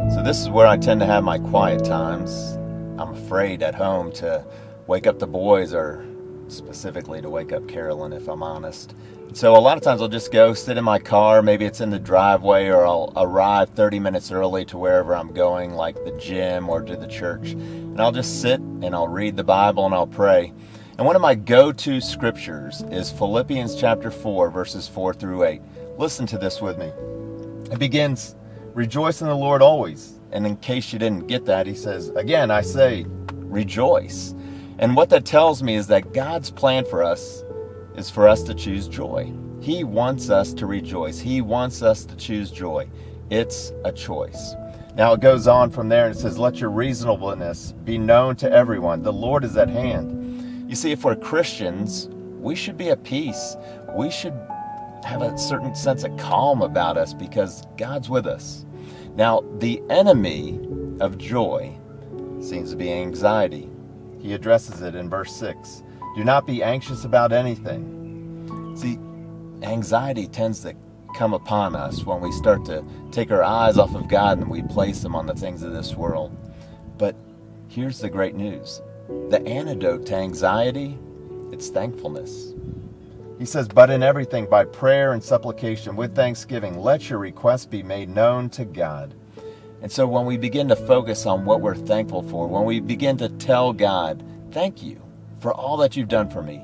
So this is where I tend to have my quiet times. I'm afraid at home to wake up the boys, or specifically to wake up Carolyn, if I'm honest. So a lot of times I'll just go sit in my car. Maybe it's in the driveway, or I'll arrive 30 minutes early to wherever I'm going, like the gym or to the church. And I'll just sit and I'll read the Bible and I'll pray. And one of my go-to scriptures is Philippians Chapter 4, verses 4 through 8. Listen to this with me. It begins, "Rejoice in the Lord always." And in case you didn't get that, he says, "Again, I say, rejoice." And what that tells me is that God's plan for us is for us to choose joy. He wants us to rejoice. He wants us to choose joy. It's a choice. Now it goes on from there and it says, "Let your reasonableness be known to everyone. The Lord is at hand." You see, if we're Christians, we should be at peace. We should have a certain sense of calm about us because God's with us. Now, the enemy of joy seems to be anxiety. He addresses it in verse 6. "Do not be anxious about anything." See, anxiety tends to come upon us when we start to take our eyes off of God and we place them on the things of this world. But here's the great news. The antidote to anxiety, it's thankfulness. He says, "But in everything, by prayer and supplication with thanksgiving, let your requests be made known to God." And so when we begin to focus on what we're thankful for, when we begin to tell God, "Thank you for all that you've done for me,"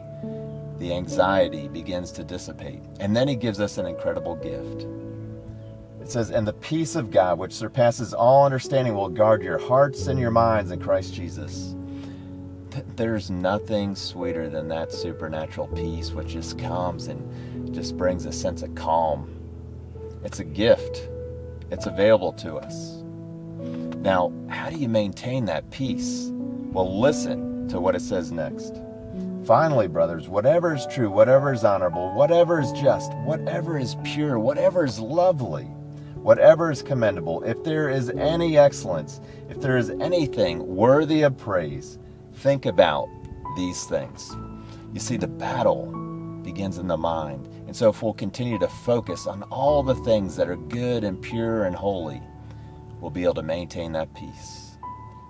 the anxiety begins to dissipate. And then he gives us an incredible gift. It says, "And the peace of God, which surpasses all understanding, will guard your hearts and your minds in Christ Jesus." There's nothing sweeter than that supernatural peace which just comes and just brings a sense of calm. It's a gift. It's available to us. Now, how do you maintain that peace? Well, listen to what it says next. "Finally, brothers, whatever is true, whatever is honorable, whatever is just, whatever is pure, whatever is lovely, whatever is commendable, if there is any excellence, if there is anything worthy of praise, think about these things." You see, the battle begins in the mind. And so if we'll continue to focus on all the things that are good and pure and holy, we'll be able to maintain that peace.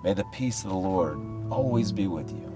May the peace of the Lord always be with you.